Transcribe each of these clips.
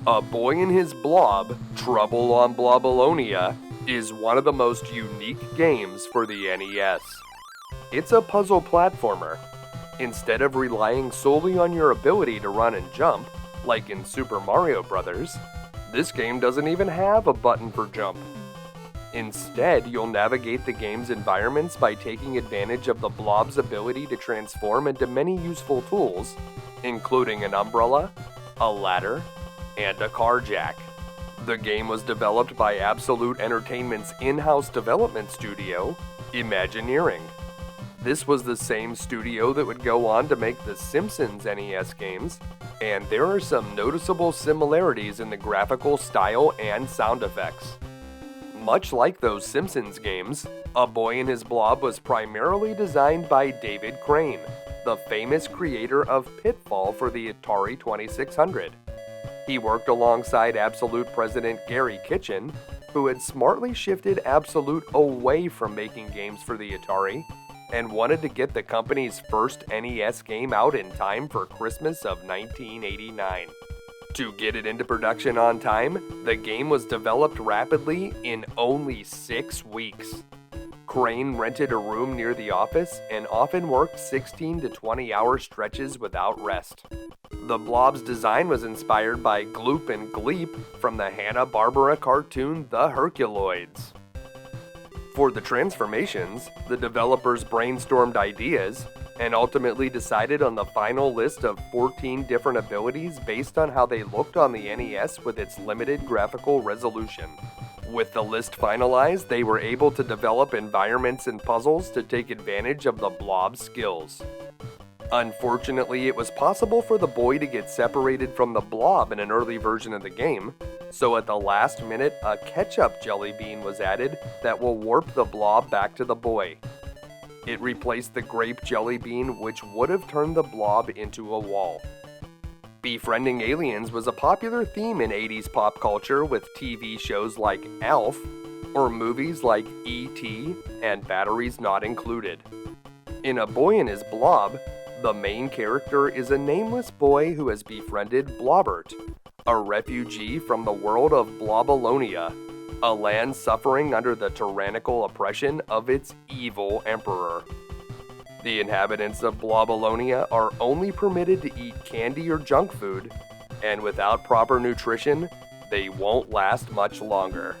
A Boy and His Blob, Trouble on Blobolonia, is one of the most unique games for the NES. It's a puzzle platformer. Instead of relying solely on your ability to run and jump, like in Super Mario Bros., this game doesn't even have a button for jump. Instead, you'll navigate the game's environments by taking advantage of the blob's ability to transform into many useful tools, including an umbrella, a ladder, and a car jack. The game was developed by Absolute Entertainment's in-house development studio, Imagineering. This was the same studio that would go on to make the Simpsons NES games, and there are some noticeable similarities in the graphical style and sound effects. Much like those Simpsons games, A Boy and His Blob was primarily designed by David Crane, the famous creator of Pitfall for the Atari 2600. He worked alongside Absolute president Gary Kitchen, who had smartly shifted Absolute away from making games for the Atari and wanted to get the company's first NES game out in time for Christmas of 1989. To get it into production on time, the game was developed rapidly in only 6 weeks. Crane rented a room near the office and often worked 16 to 20-hour stretches without rest. The Blob's design was inspired by Gloop and Gleep from the Hanna-Barbera cartoon The Herculoids. For the transformations, the developers brainstormed ideas and ultimately decided on the final list of 14 different abilities based on how they looked on the NES with its limited graphical resolution. With the list finalized, they were able to develop environments and puzzles to take advantage of the Blob's skills. Unfortunately, it was possible for the boy to get separated from the Blob in an early version of the game, so at the last minute, a ketchup jelly bean was added that will warp the Blob back to the boy. It replaced the grape jelly bean, which would have turned the Blob into a wall. Befriending aliens was a popular theme in 80s pop culture with TV shows like ALF or movies like E.T. and Batteries Not Included. In A Boy and His Blob, the main character is a nameless boy who has befriended Blobbert, a refugee from the world of Blobolonia, a land suffering under the tyrannical oppression of its evil emperor. The inhabitants of Blobolonia are only permitted to eat candy or junk food, and without proper nutrition, they won't last much longer.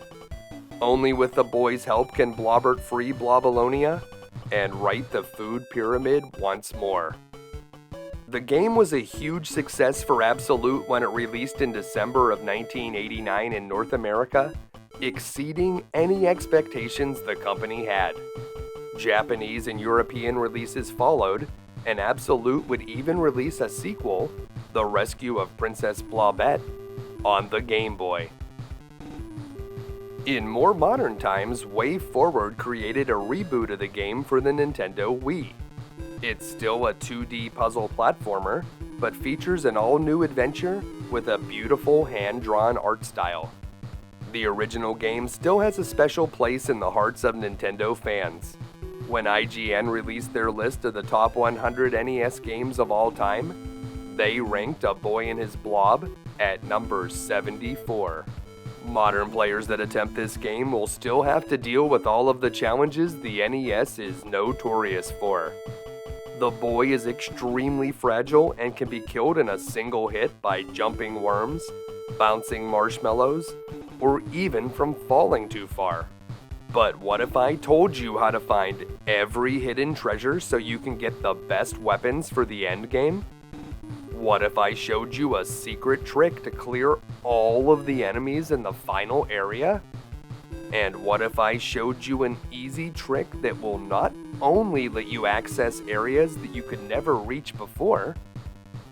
Only with the boy's help can Blobbert free Blobolonia and right the food pyramid once more. The game was a huge success for Absolute when it released in December of 1989 in North America, exceeding any expectations the company had. Japanese and European releases followed, and Absolute would even release a sequel, The Rescue of Princess Blobette, on the Game Boy. In more modern times, WayForward created a reboot of the game for the Nintendo Wii. It's still a 2D puzzle platformer, but features an all-new adventure with a beautiful hand-drawn art style. The original game still has a special place in the hearts of Nintendo fans. When IGN released their list of the top 100 NES games of all time, they ranked A Boy and His Blob at number 74. Modern players that attempt this game will still have to deal with all of the challenges the NES is notorious for. The boy is extremely fragile and can be killed in a single hit by jumping worms, bouncing marshmallows, or even from falling too far. But what if I told you how to find every hidden treasure so you can get the best weapons for the endgame? What if I showed you a secret trick to clear all of the enemies in the final area? And what if I showed you an easy trick that will not only let you access areas that you could never reach before,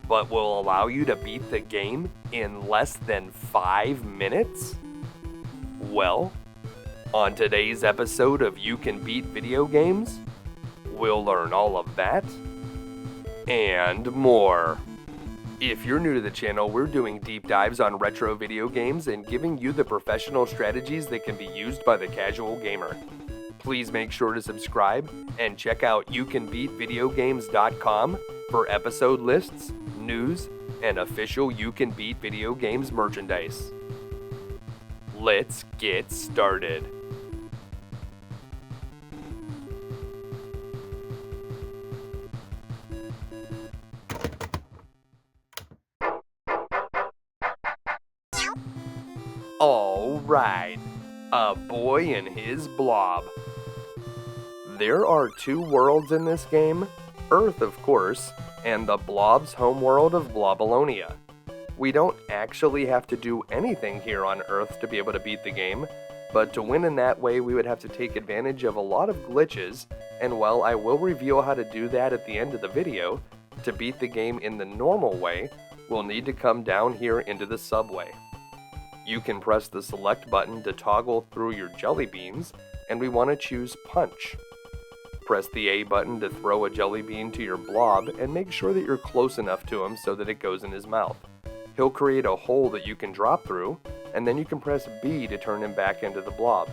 but will allow you to beat the game in less than 5 minutes? Well, on today's episode of You Can Beat Video Games, we'll learn all of that and more. If you're new to the channel, we're doing deep dives on retro video games and giving you the professional strategies that can be used by the casual gamer. Please make sure to subscribe and check out youcanbeatvideogames.com for episode lists, news, and official You Can Beat Video Games merchandise. Let's get started. Alright, A Boy and His Blob. There are two worlds in this game, Earth of course, and the Blob's homeworld of Blobolonia. We don't actually have to do anything here on Earth to be able to beat the game, but to win in that way we would have to take advantage of a lot of glitches, and well, I will reveal how to do that at the end of the video. To beat the game in the normal way, we'll need to come down here into the subway. You can press the select button to toggle through your jelly beans, and we want to choose Punch. Press the A button to throw a jelly bean to your blob and make sure that you're close enough to him so that it goes in his mouth. He'll create a hole that you can drop through, and then you can press B to turn him back into the blob.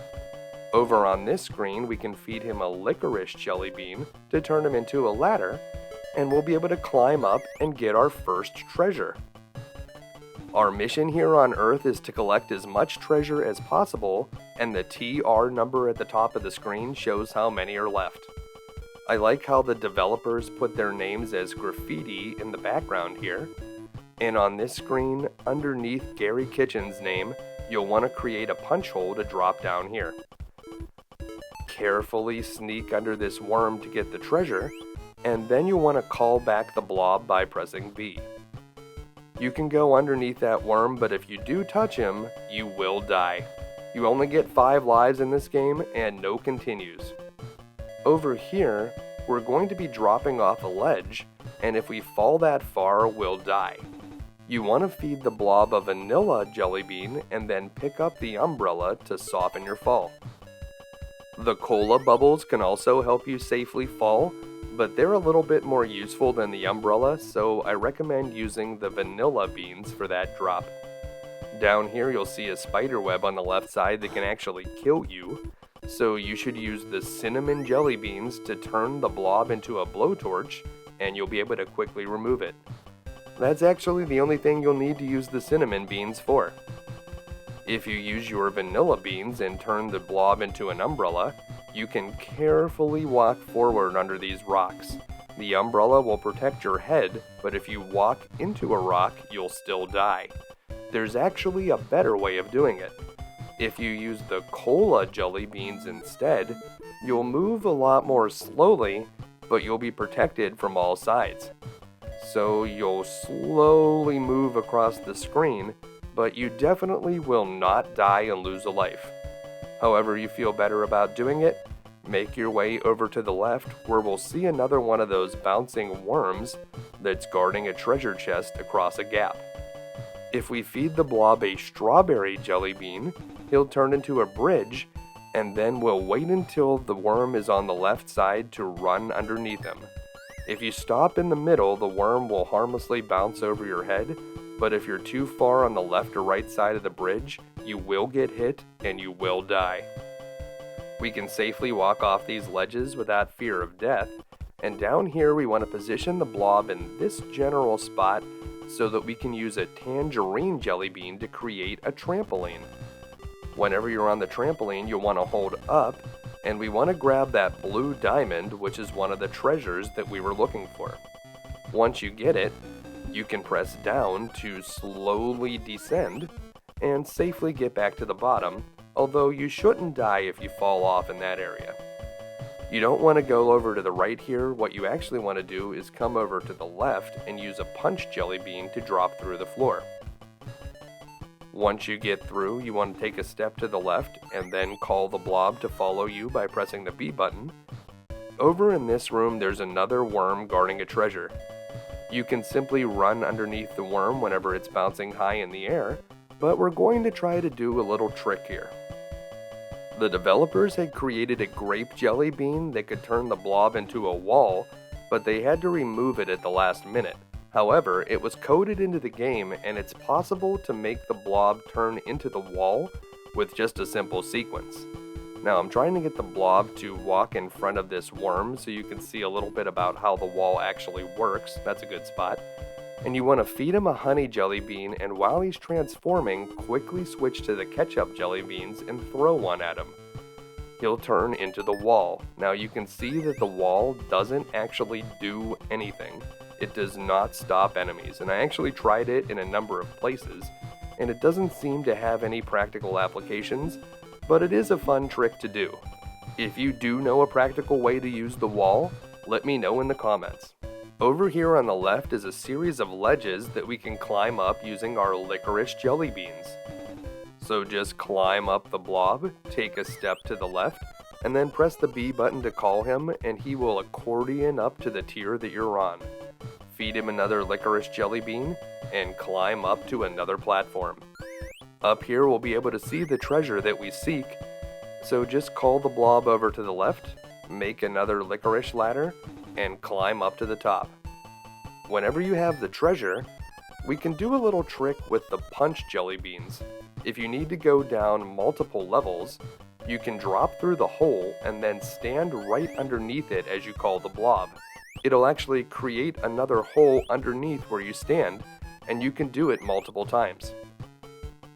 Over on this screen, we can feed him a Licorice jelly bean to turn him into a ladder, and we'll be able to climb up and get our first treasure. Our mission here on Earth is to collect as much treasure as possible, and the TR number at the top of the screen shows how many are left. I like how the developers put their names as graffiti in the background here, and on this screen, underneath Gary Kitchen's name, you'll want to create a punch hole to drop down here. Carefully sneak under this worm to get the treasure, and then you'll want to call back the blob by pressing B. You can go underneath that worm, but if you do touch him, you will die. You only get 5 lives in this game, and no continues. Over here, we're going to be dropping off a ledge, and if we fall that far, we'll die. You want to feed the blob a vanilla jelly bean, and then pick up the umbrella to soften your fall. The cola bubbles can also help you safely fall, but they're a little bit more useful than the umbrella, so I recommend using the vanilla beans for that drop. Down here you'll see a spider web on the left side that can actually kill you, so you should use the cinnamon jelly beans to turn the blob into a blowtorch, and you'll be able to quickly remove it. That's actually the only thing you'll need to use the cinnamon beans for. If you use your vanilla beans and turn the blob into an umbrella, you can carefully walk forward under these rocks. The umbrella will protect your head, but if you walk into a rock, you'll still die. There's actually a better way of doing it. If you use the cola jelly beans instead, you'll move a lot more slowly, but you'll be protected from all sides. So you'll slowly move across the screen, but you definitely will not die and lose a life. However you feel better about doing it, make your way over to the left where we'll see another one of those bouncing worms that's guarding a treasure chest across a gap. If we feed the blob a strawberry jelly bean, he'll turn into a bridge, and then we'll wait until the worm is on the left side to run underneath him. If you stop in the middle, the worm will harmlessly bounce over your head, but if you're too far on the left or right side of the bridge, you will get hit and you will die. We can safely walk off these ledges without fear of death, and down here we want to position the blob in this general spot so that we can use a tangerine jelly bean to create a trampoline. Whenever you're on the trampoline, you'll want to hold up, and we want to grab that blue diamond, which is one of the treasures that we were looking for. Once you get it, you can press down to slowly descend and safely get back to the bottom, although you shouldn't die if you fall off in that area. You don't want to go over to the right here. What you actually want to do is come over to the left and use a punch jelly bean to drop through the floor. Once you get through, you want to take a step to the left and then call the blob to follow you by pressing the B button. Over in this room there's another worm guarding a treasure. You can simply run underneath the worm whenever it's bouncing high in the air, but we're going to try to do a little trick here. The developers had created a grape jelly bean that could turn the blob into a wall, but they had to remove it at the last minute. However, it was coded into the game, and it's possible to make the blob turn into the wall with just a simple sequence. Now I'm trying to get the blob to walk in front of this worm so you can see a little bit about how the wall actually works. That's a good spot. And you want to feed him a honey jelly bean, and while he's transforming, quickly switch to the ketchup jelly beans and throw one at him. He'll turn into the wall. Now you can see that the wall doesn't actually do anything. It does not stop enemies, and I actually tried it in a number of places, and it doesn't seem to have any practical applications, but it is a fun trick to do. If you do know a practical way to use the wall, let me know in the comments. Over here on the left is a series of ledges that we can climb up using our licorice jelly beans. So just climb up the blob, take a step to the left, and then press the B button to call him, and he will accordion up to the tier that you're on. Feed him another licorice jelly bean, and climb up to another platform. Up here we'll be able to see the treasure that we seek, so just call the blob over to the left, make another licorice ladder, and climb up to the top. Whenever you have the treasure, we can do a little trick with the punch jelly beans. If you need to go down multiple levels, you can drop through the hole and then stand right underneath it as you call the blob. It'll actually create another hole underneath where you stand, and you can do it multiple times.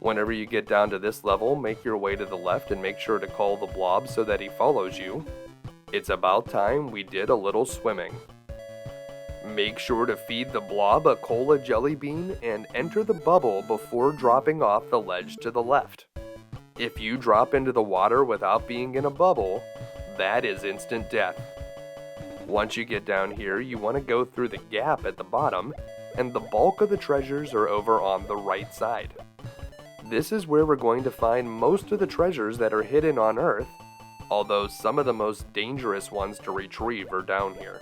Whenever you get down to this level, make your way to the left and make sure to call the blob so that he follows you. It's about time we did a little swimming. Make sure to feed the blob a cola jelly bean and enter the bubble before dropping off the ledge to the left. If you drop into the water without being in a bubble, that is instant death. Once you get down here, you want to go through the gap at the bottom, and the bulk of the treasures are over on the right side. This is where we're going to find most of the treasures that are hidden on Earth, although some of the most dangerous ones to retrieve are down here.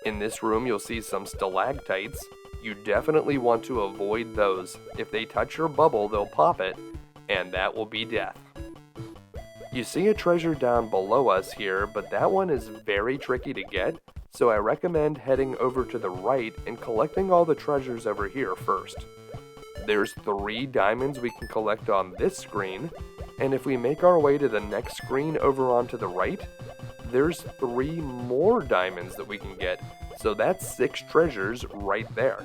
In this room you'll see some stalactites. You definitely want to avoid those. If they touch your bubble, they'll pop it, and that will be death. You see a treasure down below us here, but that one is very tricky to get, so I recommend heading over to the right and collecting all the treasures over here first. There's 3 diamonds we can collect on this screen, and if we make our way to the next screen over onto the right, there's 3 more diamonds that we can get, so that's 6 treasures right there.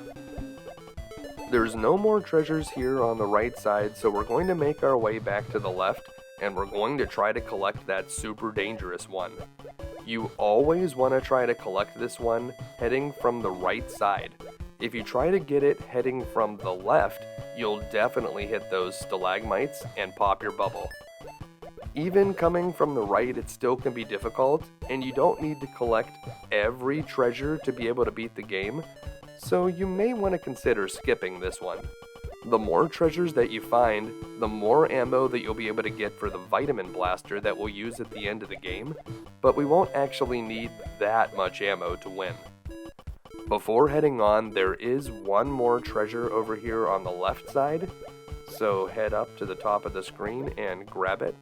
There's no more treasures here on the right side, so we're going to make our way back to the left, and we're going to try to collect that super dangerous one. You always want to try to collect this one heading from the right side. If you try to get it heading from the left, you'll definitely hit those stalagmites and pop your bubble. Even coming from the right, it still can be difficult, and you don't need to collect every treasure to be able to beat the game, so you may want to consider skipping this one. The more treasures that you find, the more ammo that you'll be able to get for the vitamin blaster that we'll use at the end of the game, but we won't actually need that much ammo to win. Before heading on, there is one more treasure over here on the left side, so head up to the top of the screen and grab it,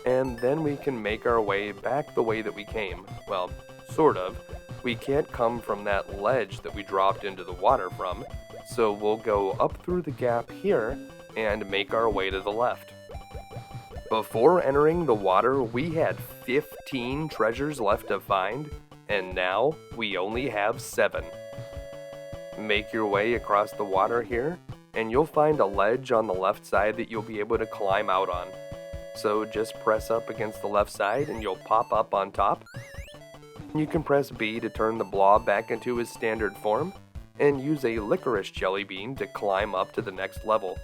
and then we can make our way back the way that we came. Well, sort of. We can't come from that ledge that we dropped into the water from, so we'll go up through the gap here and make our way to the left. Before entering the water, we had 15 treasures left to find, and now we only have 7. Make your way across the water here, and you'll find a ledge on the left side that you'll be able to climb out on. So just press up against the left side and you'll pop up on top. You can press B to turn the blob back into his standard form, and use a licorice jelly bean to climb up to the next level.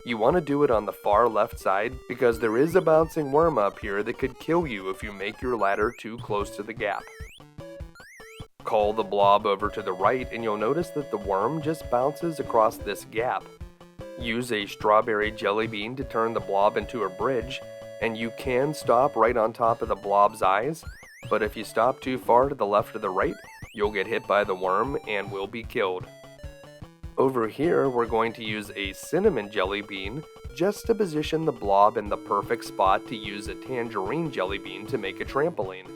You want to do it on the far left side because there is a bouncing worm up here that could kill you if you make your ladder too close to the gap. Call the blob over to the right and you'll notice that the worm just bounces across this gap. Use a strawberry jelly bean to turn the blob into a bridge, and you can stop right on top of the blob's eyes, but if you stop too far to the left or the right, you'll get hit by the worm and will be killed. Over here, we're going to use a cinnamon jelly bean just to position the blob in the perfect spot to use a tangerine jelly bean to make a trampoline.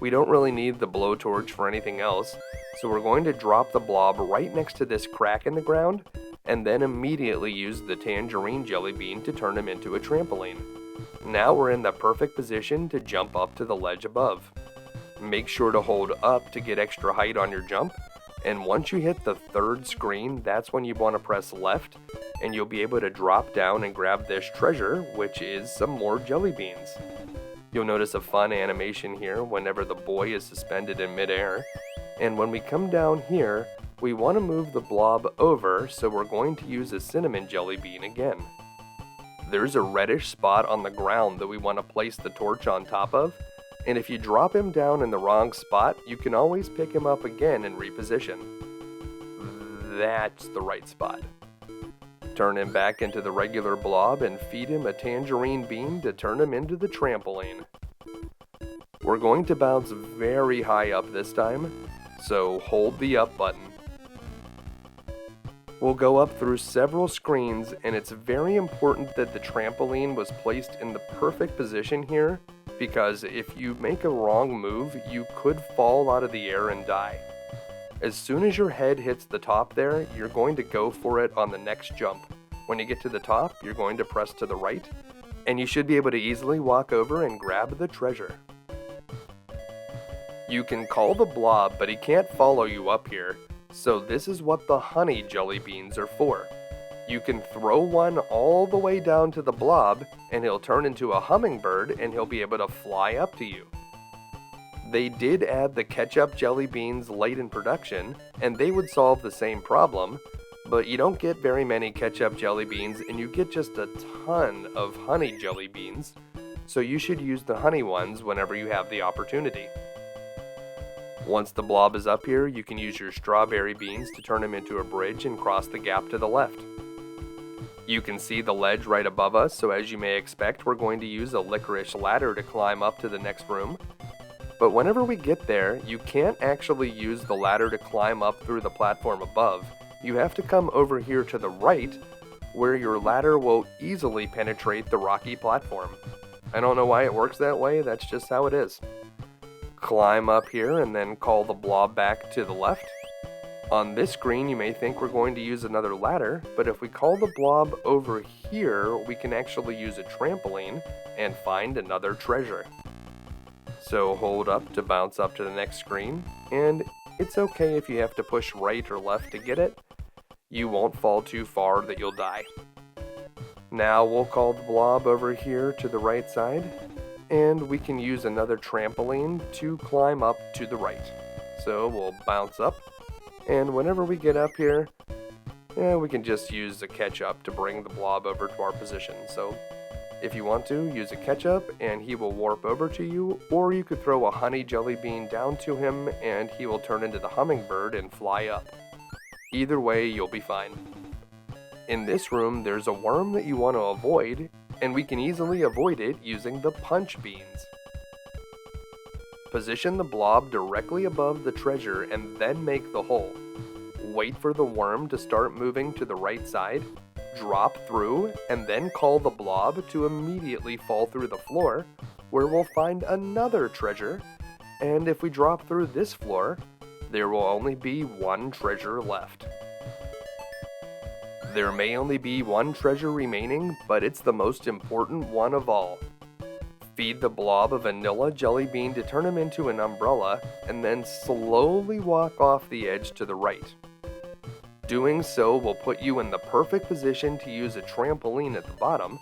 We don't really need the blowtorch for anything else, so we're going to drop the blob right next to this crack in the ground, and then immediately use the tangerine jelly bean to turn him into a trampoline. Now we're in the perfect position to jump up to the ledge above. Make sure to hold up to get extra height on your jump, And once you hit the third screen, that's when you want to press left, and you'll be able to drop down and grab this treasure, which is some more jelly beans. You'll notice a fun animation here whenever the boy is suspended in midair. And when we come down here, we want to move the blob over, so we're going to use a cinnamon jelly bean again. There's a reddish spot on the ground that we want to place the torch on top of, and if you drop him down in the wrong spot, you can always pick him up again and reposition. That's the right spot. Turn him back into the regular blob and feed him a tangerine bean to turn him into the trampoline. We're going to bounce very high up this time, so hold the up button. We'll go up through several screens, and it's very important that the trampoline was placed in the perfect position here, because if you make a wrong move, you could fall out of the air and die. As soon as your head hits the top there, you're going to go for it on the next jump. When you get to the top, you're going to press to the right, and you should be able to easily walk over and grab the treasure. You can call the blob, but he can't follow you up here, so this is what the honey jelly beans are for. You can throw one all the way down to the blob, and he'll turn into a hummingbird, and he'll be able to fly up to you. They did add the ketchup jelly beans late in production, and they would solve the same problem, but you don't get very many ketchup jelly beans, and you get just a ton of honey jelly beans, so you should use the honey ones whenever you have the opportunity. Once the blob is up here, you can use your strawberry beans to turn him into a bridge and cross the gap to the left. You can see the ledge right above us, so as you may expect, we're going to use a licorice ladder to climb up to the next room. But whenever we get there, you can't actually use the ladder to climb up through the platform above. You have to come over here to the right, where your ladder will easily penetrate the rocky platform. I don't know why it works that way, that's just how it is. Climb up here and then call the blob back to the left. On this screen, you may think we're going to use another ladder, but if we call the blob over here, we can actually use a trampoline and find another treasure. So hold up to bounce up to the next screen, and it's okay if you have to push right or left to get it. You won't fall too far that you'll die. Now we'll call the blob over here to the right side, and we can use another trampoline to climb up to the right. So we'll bounce up, and whenever we get up here, we can just use a ketchup to bring the blob over to our position. So if you want to, use a ketchup and he will warp over to you, or you could throw a honey jelly bean down to him and he will turn into the hummingbird and fly up. Either way, you'll be fine. In this room, there's a worm that you want to avoid, and we can easily avoid it using the punch beans. Position the blob directly above the treasure and then make the hole. Wait for the worm to start moving to the right side, drop through, and then call the blob to immediately fall through the floor, where we'll find another treasure, and if we drop through this floor, there will only be one treasure left. There may only be one treasure remaining, but it's the most important one of all. Feed the blob a vanilla jelly bean to turn him into an umbrella, and then slowly walk off the edge to the right. Doing so will put you in the perfect position to use a trampoline at the bottom,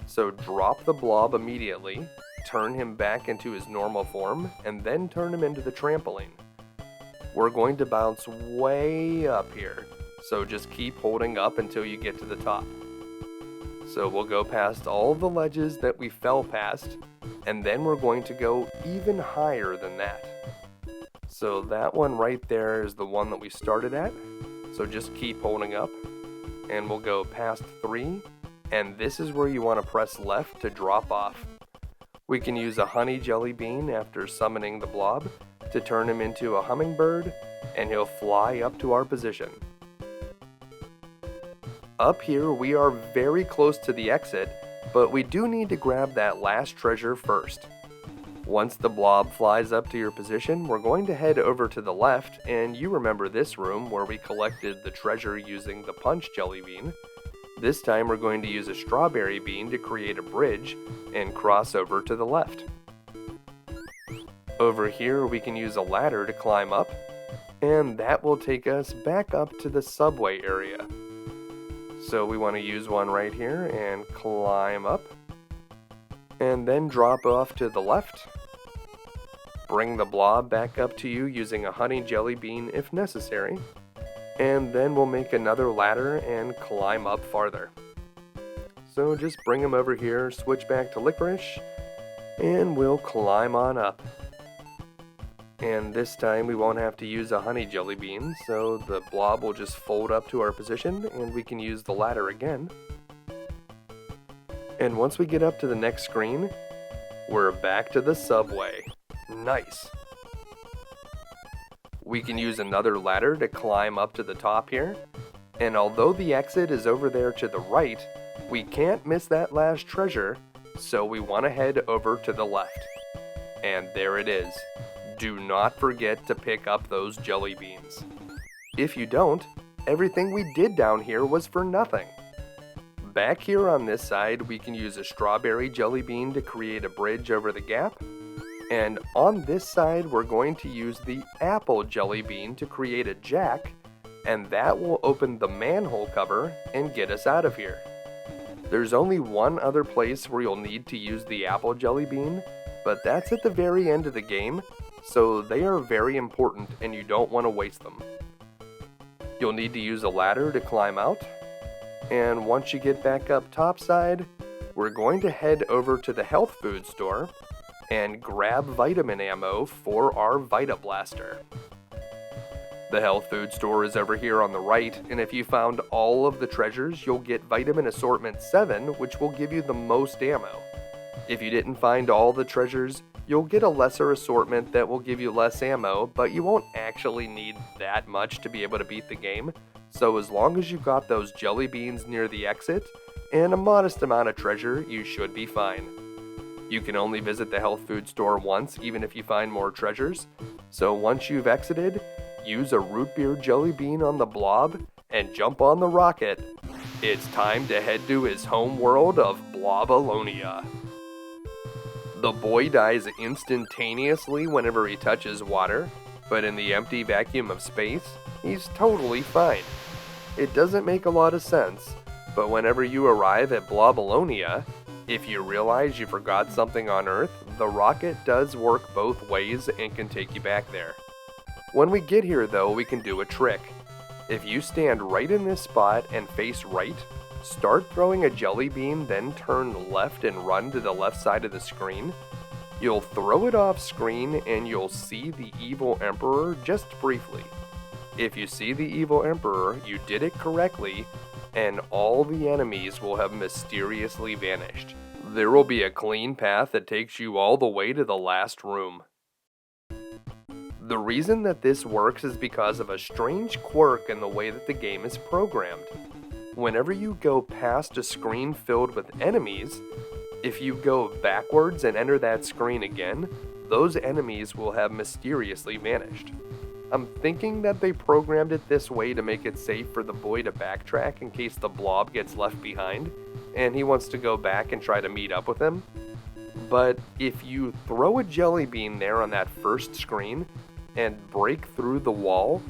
so drop the blob immediately, turn him back into his normal form, and then turn him into the trampoline. We're going to bounce way up here, so just keep holding up until you get to the top. So we'll go past all the ledges that we fell past, and then we're going to go even higher than that. So that one right there is the one that we started at, so just keep holding up, and we'll go past 3, and this is where you want to press left to drop off. We can use a honey jelly bean after summoning the blob to turn him into a hummingbird, and he'll fly up to our position. Up here, we are very close to the exit, but we do need to grab that last treasure first. Once the blob flies up to your position, we're going to head over to the left, and you remember this room where we collected the treasure using the punch jelly bean. This time we're going to use a strawberry bean to create a bridge and cross over to the left. Over here we can use a ladder to climb up, And that will take us back up to the subway area. So we want to use one right here and climb up. And then drop off to the left. Bring the blob back up to you using a honey jelly bean if necessary. And then we'll make another ladder and climb up farther. So just bring him over here, switch back to Licorice, and we'll climb on up. And this time we won't have to use a honey jelly bean, so the blob will just fold up to our position and we can use the ladder again. And once we get up to the next screen, we're back to the subway. Nice. We can use another ladder to climb up to the top here, and although the exit is over there to the right, we can't miss that last treasure, so we want to head over to the left. And there it is. Do not forget to pick up those jelly beans. If you don't, everything we did down here was for nothing. Back here on this side, we can use a strawberry jelly bean to create a bridge over the gap. And on this side, we're going to use the apple jelly bean to create a jack, and that will open the manhole cover and get us out of here. There's only one other place where you'll need to use the apple jelly bean, but that's at the very end of the game, so they are very important and you don't want to waste them. You'll need to use a ladder to climb out, and once you get back up topside, we're going to head over to the health food store and grab vitamin ammo for our Vita Blaster. The health food store is over here on the right, and if you found all of the treasures, you'll get Vitamin Assortment 7, which will give you the most ammo. If you didn't find all the treasures, you'll get a lesser assortment that will give you less ammo, but you won't actually need that much to be able to beat the game, so as long as you got those jelly beans near the exit, and a modest amount of treasure, you should be fine. You can only visit the health food store once, even if you find more treasures, so once you've exited, use a root beer jelly bean on the blob, and jump on the rocket. It's time to head to his home world of Blobolonia. The boy dies instantaneously whenever he touches water, but in the empty vacuum of space, he's totally fine. It doesn't make a lot of sense, but whenever you arrive at Blobolonia, if you realize you forgot something on Earth, the rocket does work both ways and can take you back there. When we get here though, we can do a trick. If you stand right in this spot and face right, start throwing a jelly bean, then turn left and run to the left side of the screen. You'll throw it off screen and you'll see the evil emperor just briefly. If you see the evil emperor, you did it correctly, and all the enemies will have mysteriously vanished. There will be a clean path that takes you all the way to the last room. The reason that this works is because of a strange quirk in the way that the game is programmed. Whenever you go past a screen filled with enemies, if you go backwards and enter that screen again, those enemies will have mysteriously vanished. I'm thinking that they programmed it this way to make it safe for the boy to backtrack in case the blob gets left behind, and he wants to go back and try to meet up with him. But if you throw a jelly bean there on that first screen, and break through the wall,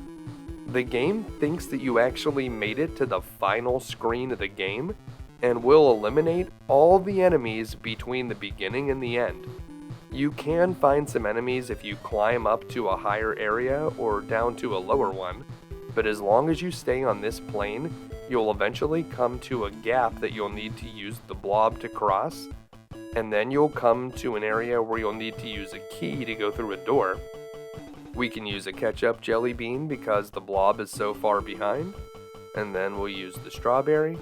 the game thinks that you actually made it to the final screen of the game and will eliminate all the enemies between the beginning and the end. You can find some enemies if you climb up to a higher area or down to a lower one, but as long as you stay on this plane, you'll eventually come to a gap that you'll need to use the blob to cross, and then you'll come to an area where you'll need to use a key to go through a door. We can use a ketchup jelly bean because the blob is so far behind, and then we'll use the strawberry,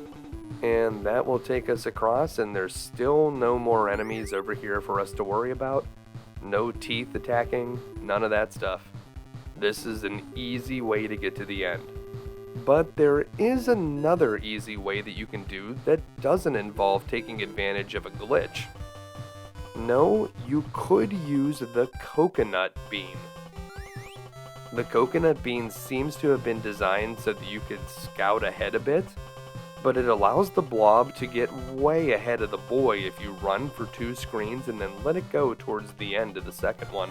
and that will take us across, and there's still no more enemies over here for us to worry about. No teeth attacking, none of that stuff. This is an easy way to get to the end. But there is another easy way that you can do that doesn't involve taking advantage of a glitch. No, you could use the coconut bean. The coconut bean seems to have been designed so that you could scout ahead a bit, but it allows the blob to get way ahead of the boy if you run for 2 screens and then let it go towards the end of the second one.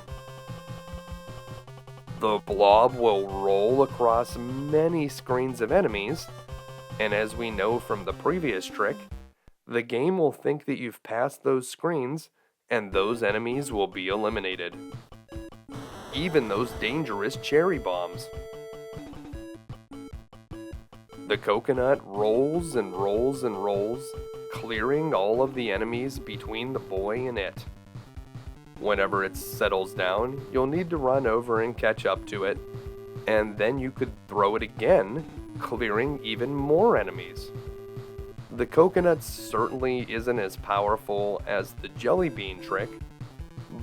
The blob will roll across many screens of enemies, and as we know from the previous trick, the game will think that you've passed those screens, and those enemies will be eliminated. Even those dangerous cherry bombs. The coconut rolls and rolls and rolls, clearing all of the enemies between the boy and it. Whenever it settles down, you'll need to run over and catch up to it, and then you could throw it again, clearing even more enemies. The coconut certainly isn't as powerful as the jelly bean trick,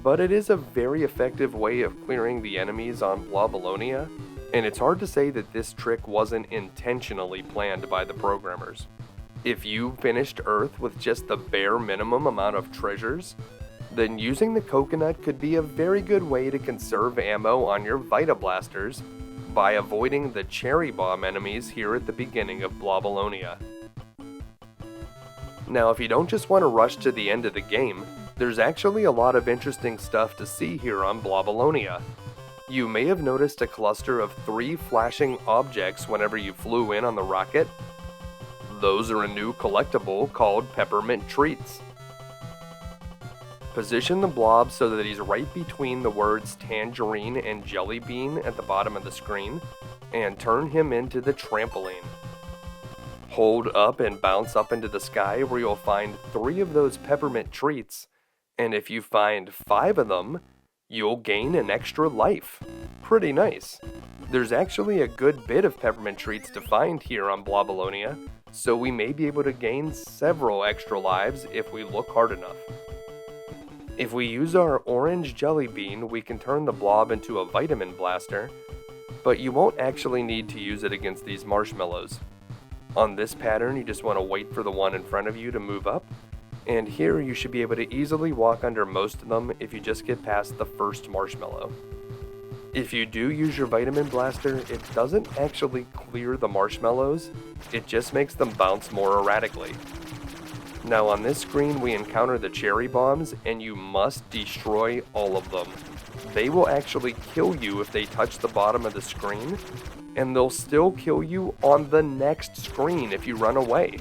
but it is a very effective way of clearing the enemies on Blobolonia, and it's hard to say that this trick wasn't intentionally planned by the programmers. If you finished Earth with just the bare minimum amount of treasures, then using the coconut could be a very good way to conserve ammo on your Vita Blasters by avoiding the cherry bomb enemies here at the beginning of Blobolonia. Now, if you don't just want to rush to the end of the game, there's actually a lot of interesting stuff to see here on Blobolonia. You may have noticed a cluster of 3 flashing objects whenever you flew in on the rocket. Those are a new collectible called Peppernint Treats. Position the blob so that he's right between the words Tangerine and Jelly Bean at the bottom of the screen, and turn him into the trampoline. Hold up and bounce up into the sky where you'll find 3 of those Peppernint Treats, and if you find 5 of them, you'll gain an extra life. Pretty nice. There's actually a good bit of Peppernint Treats to find here on Blobolonia, so we may be able to gain several extra lives if we look hard enough. If we use our orange jelly bean, we can turn the blob into a vitamin blaster, but you won't actually need to use it against these marshmallows. On this pattern, you just want to wait for the one in front of you to move up, and here you should be able to easily walk under most of them if you just get past the first marshmallow. If you do use your vitamin blaster, it doesn't actually clear the marshmallows, it just makes them bounce more erratically. Now on this screen we encounter the cherry bombs, and you must destroy all of them. They will actually kill you if they touch the bottom of the screen, and they'll still kill you on the next screen if you run away.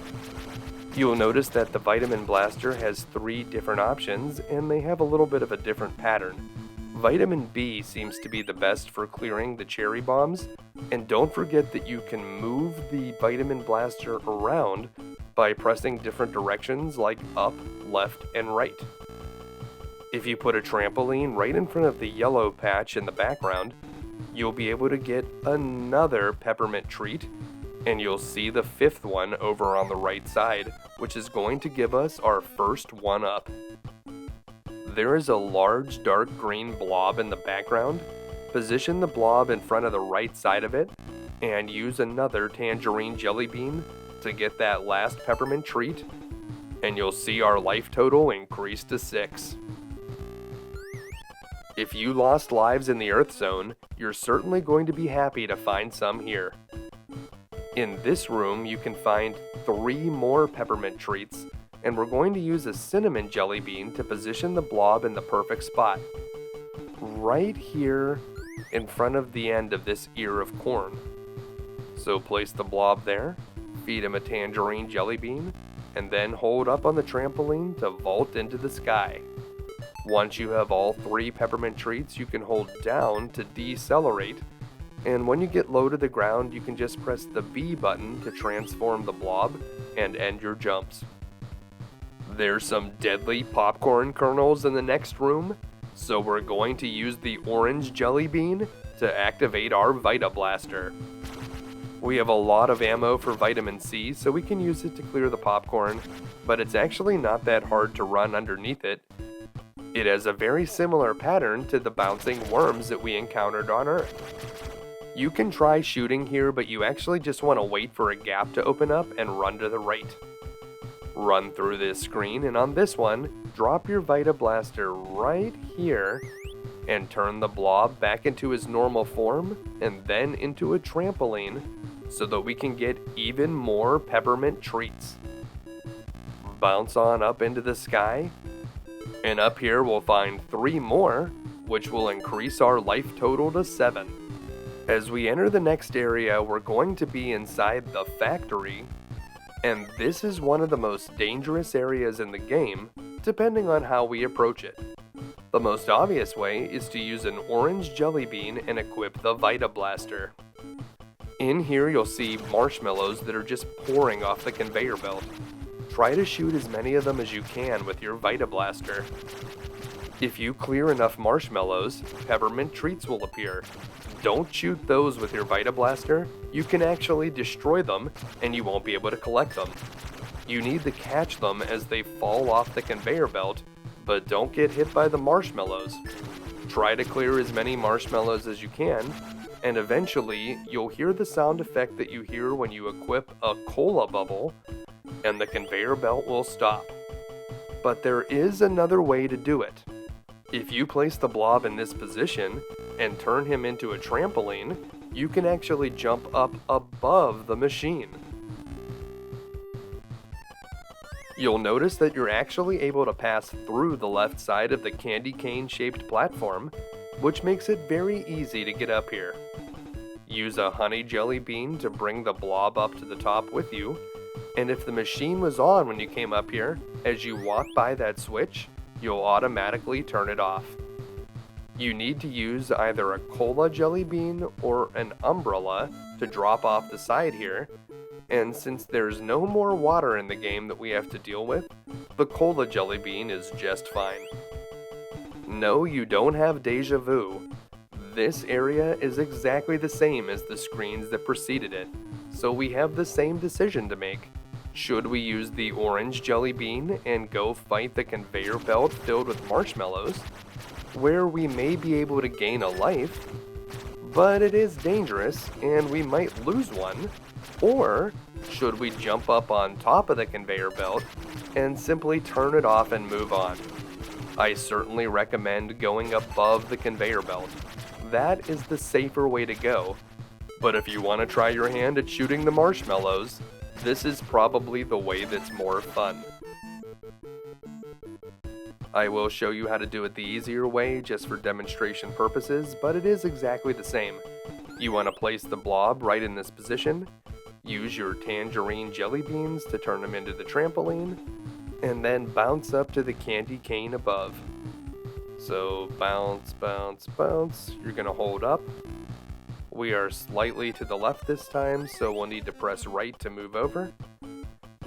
You'll notice that the Vitamin Blaster has 3 different options, and they have a little bit of a different pattern. Vitamin B seems to be the best for clearing the cherry bombs, and don't forget that you can move the Vitamin Blaster around by pressing different directions like up, left, and right. If you put a trampoline right in front of the yellow patch in the background, you'll be able to get another peppermint treat, and you'll see the 5th one over on the right side, which is going to give us our first 1-up. There is a large dark green blob in the background. Position the blob in front of the right side of it, and use another tangerine jelly bean to get that last peppermint treat, and you'll see our life total increase to 6. If you lost lives in the Earth Zone, you're certainly going to be happy to find some here. In this room, you can find 3 more peppermint treats, and we're going to use a cinnamon jelly bean to position the blob in the perfect spot. Right here in front of the end of this ear of corn. So place the blob there, feed him a tangerine jelly bean, and then hold up on the trampoline to vault into the sky. Once you have all 3 peppermint treats, you can hold down to decelerate, and when you get low to the ground, you can just press the B button to transform the blob and end your jumps. There's some deadly popcorn kernels in the next room, so we're going to use the orange jelly bean to activate our Vita Blaster. We have a lot of ammo for vitamin C, so we can use it to clear the popcorn, but it's actually not that hard to run underneath it. It has a very similar pattern to the bouncing worms that we encountered on Earth. You can try shooting here, but you actually just want to wait for a gap to open up and run to the right. Run through this screen, and on this one, drop your Vita Blaster right here and turn the blob back into his normal form and then into a trampoline so that we can get even more peppermint treats. Bounce on up into the sky, and up here we'll find 3 more, which will increase our life total to 7. As we enter the next area, we're going to be inside the factory, and this is one of the most dangerous areas in the game, depending on how we approach it. The most obvious way is to use an orange jelly bean and equip the Vita Blaster. In here you'll see marshmallows that are just pouring off the conveyor belt. Try to shoot as many of them as you can with your Vita Blaster. If you clear enough marshmallows, Peppernint Treats will appear. Don't shoot those with your Vita Blaster, you can actually destroy them and you won't be able to collect them. You need to catch them as they fall off the conveyor belt, but don't get hit by the marshmallows. Try to clear as many marshmallows as you can, and eventually you'll hear the sound effect that you hear when you equip a cola bubble, and the conveyor belt will stop. But there is another way to do it. If you place the blob in this position and turn him into a trampoline, you can actually jump up above the machine. You'll notice that you're actually able to pass through the left side of the candy cane shaped platform, which makes it very easy to get up here. Use a honey jelly bean to bring the blob up to the top with you, and if the machine was on when you came up here, as you walk by that switch, you'll automatically turn it off. You need to use either a cola jelly bean or an umbrella to drop off the side here, and since there's no more water in the game that we have to deal with, the cola jelly bean is just fine. No, you don't have deja vu. This area is exactly the same as the screens that preceded it, so we have the same decision to make. Should we use the orange jelly bean and go fight the conveyor belt filled with marshmallows, where we may be able to gain a life, but it is dangerous and we might lose one? Or should we jump up on top of the conveyor belt and simply turn it off and move on? I certainly recommend going above the conveyor belt. That is the safer way to go. But if you want to try your hand at shooting the marshmallows, this is probably the way that's more fun. I will show you how to do it the easier way just for demonstration purposes, but it is exactly the same. You want to place the blob right in this position, use your tangerine jelly beans to turn them into the trampoline, and then bounce up to the candy cane above. So bounce, bounce, bounce, you're going to hold up. We are slightly to the left this time, so we'll need to press right to move over.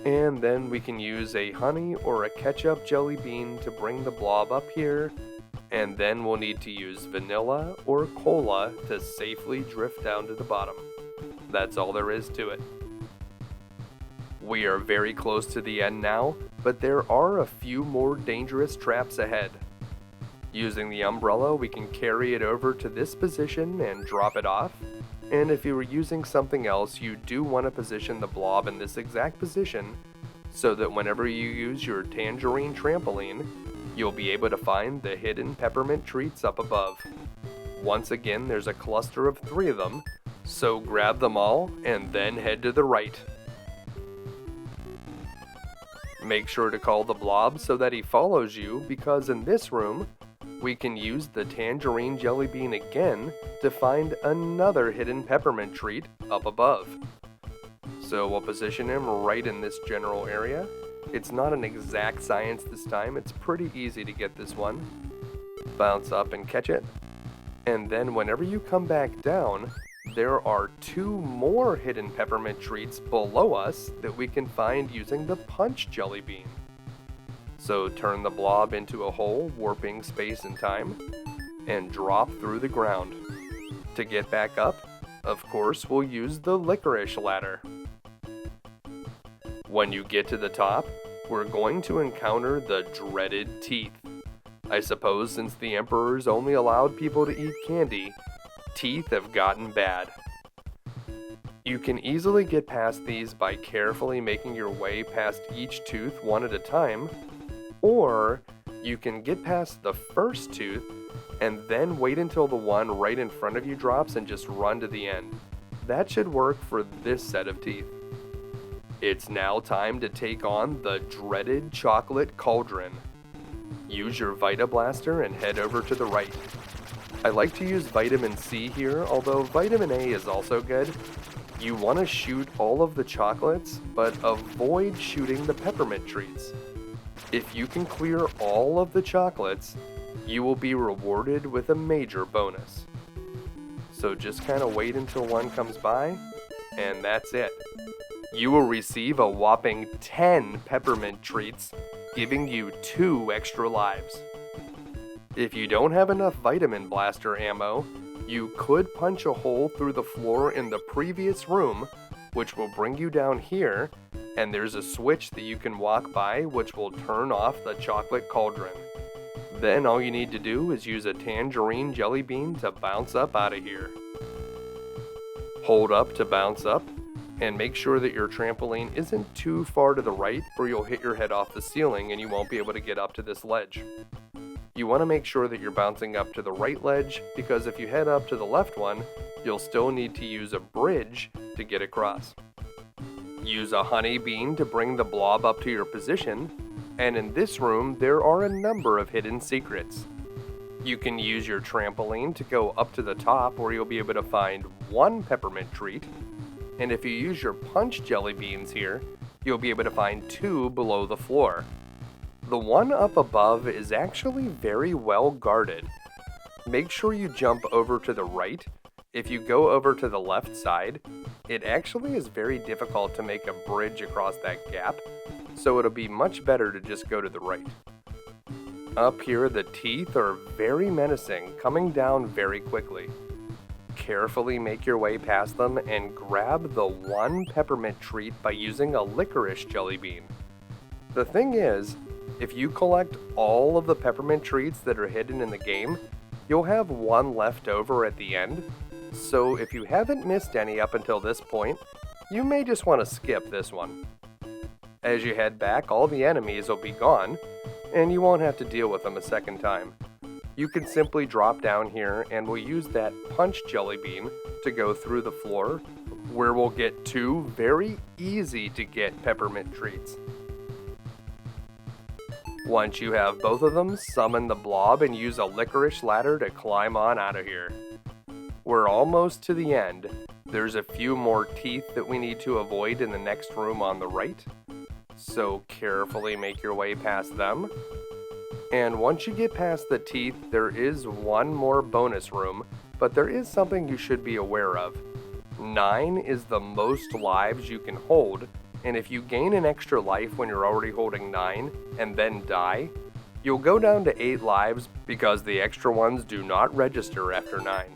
And then we can use a honey or a ketchup jelly bean to bring the blob up here, and then we'll need to use vanilla or cola to safely drift down to the bottom. That's all there is to it. We are very close to the end now, but there are a few more dangerous traps ahead. Using the umbrella, we can carry it over to this position and drop it off. And if you were using something else, you do want to position the blob in this exact position so that whenever you use your Tangerine trampoline, you'll be able to find the hidden Peppernint Treats up above. Once again, there's a cluster of 3 of them, so grab them all and then head to the right. Make sure to call the blob so that he follows you, because in this room, we can use the tangerine jelly bean again to find another hidden peppermint treat up above. So we'll position him right in this general area. It's not an exact science this time, it's pretty easy to get this one. Bounce up and catch it. And then whenever you come back down, there are 2 more hidden peppermint treats below us that we can find using the punch jelly bean. So turn the blob into a hole, warping space and time, and drop through the ground. To get back up, of course, we'll use the Licorice ladder. When you get to the top, we're going to encounter the dreaded teeth. I suppose since the emperors only allowed people to eat candy, teeth have gotten bad. You can easily get past these by carefully making your way past each tooth one at a time, or you can get past the first tooth and then wait until the one right in front of you drops and just run to the end. That should work for this set of teeth. It's now time to take on the dreaded chocolate cauldron. Use your Vita Blaster and head over to the right. I like to use vitamin C here, although vitamin A is also good. You want to shoot all of the chocolates, but avoid shooting the peppermint treats. If you can clear all of the chocolates, you will be rewarded with a major bonus. So just kind of wait until one comes by, and that's it. You will receive a whopping 10 peppermint treats, giving you 2 extra lives. If you don't have enough vitamin blaster ammo, you could punch a hole through the floor in the previous room, which will bring you down here, and there's a switch that you can walk by which will turn off the chocolate cauldron. Then all you need to do is use a tangerine jelly bean to bounce up out of here. Hold up to bounce up, and make sure that your trampoline isn't too far to the right or you'll hit your head off the ceiling and you won't be able to get up to this ledge. You want to make sure that you're bouncing up to the right ledge, because if you head up to the left one, you'll still need to use a bridge to get across. Use a honey bean to bring the blob up to your position, and in this room there are a number of hidden secrets. You can use your trampoline to go up to the top where you'll be able to find 1 peppermint treat, and if you use your punch jelly beans here, you'll be able to find 2 below the floor. The one up above is actually very well guarded. Make sure you jump over to the right. If you go over to the left side, it actually is very difficult to make a bridge across that gap, so it'll be much better to just go to the right. Up here, the teeth are very menacing, coming down very quickly. Carefully make your way past them and grab the 1 peppermint treat by using a licorice jelly bean. The thing is, if you collect all of the peppermint treats that are hidden in the game, you'll have 1 left over at the end, so if you haven't missed any up until this point, you may just want to skip this one. As you head back, all the enemies will be gone, and you won't have to deal with them a second time. You can simply drop down here and we'll use that punch jelly bean to go through the floor, where we'll get 2 very easy to get peppermint treats. Once you have both of them, summon the blob and use a licorice ladder to climb on out of here. We're almost to the end. There's a few more teeth that we need to avoid in the next room on the right, so carefully make your way past them. And once you get past the teeth, there is 1 more bonus room, but there is something you should be aware of. 9 is the most lives you can hold, and if you gain an extra life when you're already holding 9 and then die, you'll go down to 8 lives because the extra ones do not register after 9.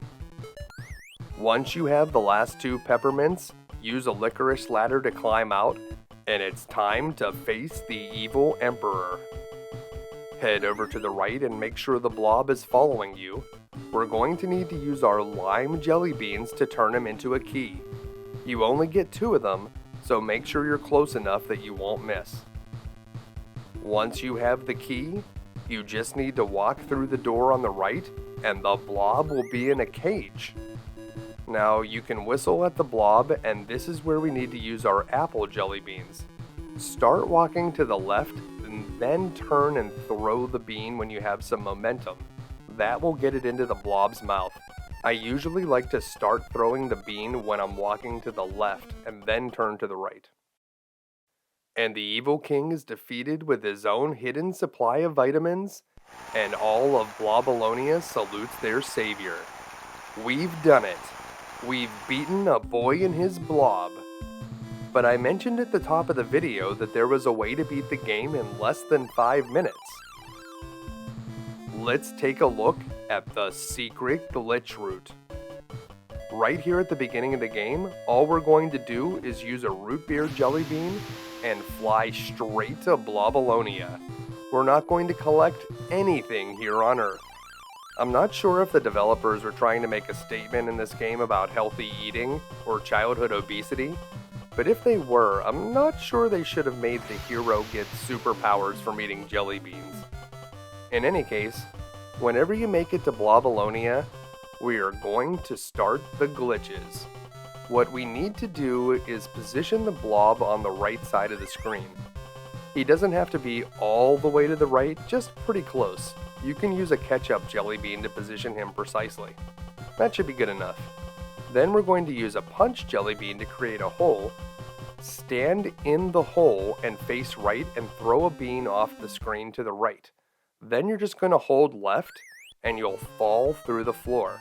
Once you have the last 2 peppermints, use a licorice ladder to climb out, and it's time to face the evil emperor. Head over to the right and make sure the blob is following you. We're going to need to use our lime jelly beans to turn him into a key. You only get 2 of them, so make sure you're close enough that you won't miss. Once you have the key, you just need to walk through the door on the right, and the blob will be in a cage. Now you can whistle at the blob, and this is where we need to use our apple jelly beans. Start walking to the left, and then turn and throw the bean when you have some momentum. That will get it into the blob's mouth. I usually like to start throwing the bean when I'm walking to the left and then turn to the right. And the evil king is defeated with his own hidden supply of vitamins, and all of Blobolonia salutes their savior. We've done it. We've beaten a boy and his blob. But I mentioned at the top of the video that there was a way to beat the game in less than 5 minutes. Let's take a look at the secret glitch route. Right here at the beginning of the game, all we're going to do is use a root beer jelly bean and fly straight to Blobolonia. We're not going to collect anything here on Earth. I'm not sure if the developers were trying to make a statement in this game about healthy eating or childhood obesity, but if they were, I'm not sure they should have made the hero get superpowers from eating jelly beans. In any case, whenever you make it to Blobolonia, we are going to start the glitches. What we need to do is position the blob on the right side of the screen. He doesn't have to be all the way to the right, just pretty close. you can use a ketchup jelly bean to position him precisely. That should be good enough. Then we're going to use a punch jelly bean to create a hole. Stand in the hole and face right and throw a bean off the screen to the right. Then you're just going to hold left and you'll fall through the floor.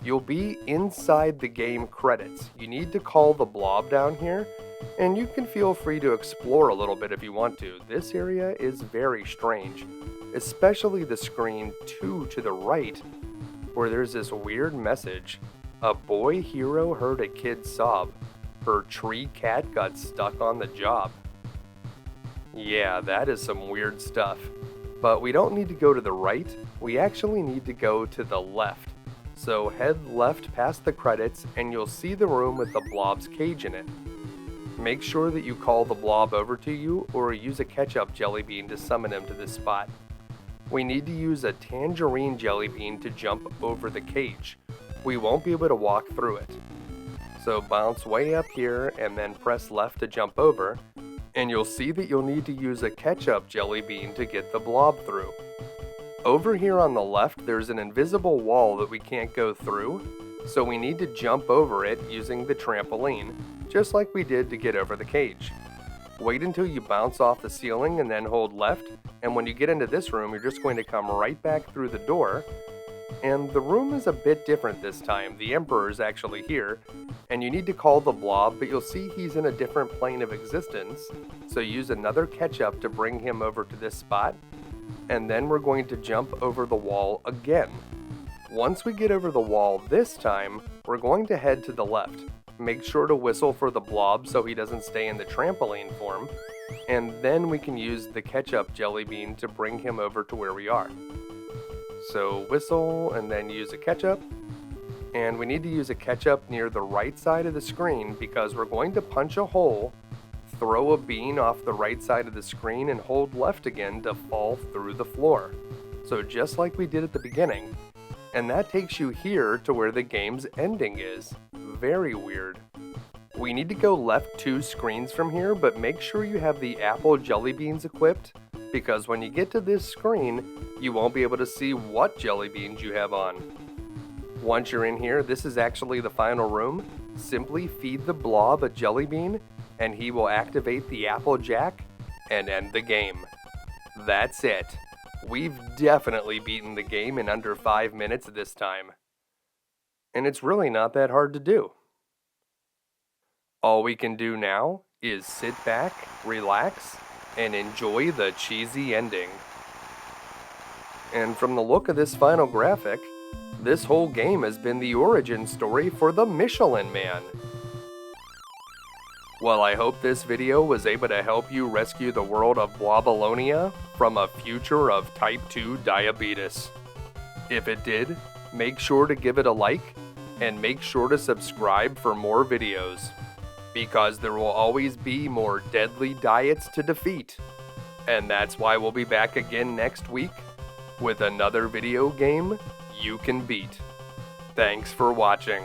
You'll be inside the game credits. You need to call the blob down here, and you can feel free to explore a little bit if you want to. This area is very strange, especially the screen 2 to the right, where there's this weird message. A boy hero heard a kid sob. Her tree cat got stuck on the job. Yeah, that is some weird stuff. But we don't need to go to the right, we actually need to go to the left. So head left past the credits and you'll see the room with the blob's cage in it. Make sure that you call the blob over to you or use a ketchup jelly bean to summon him to this spot. We need to use a tangerine jelly bean to jump over the cage. We won't be able to walk through it. So bounce way up here and then press left to jump over, and you'll see that you'll need to use a ketchup jelly bean to get the blob through. Over here on the left, there's an invisible wall that we can't go through, so we need to jump over it using the trampoline, just like we did to get over the cage. Wait until you bounce off the ceiling and then hold left, and when you get into this room, you're just going to come right back through the door. And the room is a bit different this time. The Emperor is actually here, and you need to call the blob, but you'll see he's in a different plane of existence, so use another ketchup to bring him over to this spot. And then we're going to jump over the wall again. Once we get over the wall this time, we're going to head to the left. Make sure to whistle for the blob so he doesn't stay in the trampoline form, and then we can use the ketchup jelly bean to bring him over to where we are. So whistle and then use a ketchup, and we need to use a ketchup near the right side of the screen because we're going to punch a hole, throw a bean off the right side of the screen, and hold left again to fall through the floor. So just like we did at the beginning. And that takes you here to where the game's ending is. Very weird. We need to go left 2 screens from here, but make sure you have the apple jelly beans equipped, because when you get to this screen, you won't be able to see what jelly beans you have on. Once you're in here, this is actually the final room. Simply feed the blob a jelly bean, and he will activate the Apple Jack and end the game. That's it. We've definitely beaten the game in under 5 minutes this time. And it's really not that hard to do. All we can do now is sit back, relax, and enjoy the cheesy ending. And from the look of this final graphic, this whole game has been the origin story for the Michelin Man. Well, I hope this video was able to help you rescue the world of Blobolonia from a future of type 2 diabetes. If it did, make sure to give it a like, and make sure to subscribe for more videos, because there will always be more deadly diets to defeat. And that's why we'll be back again next week with another video game you can beat. Thanks for watching.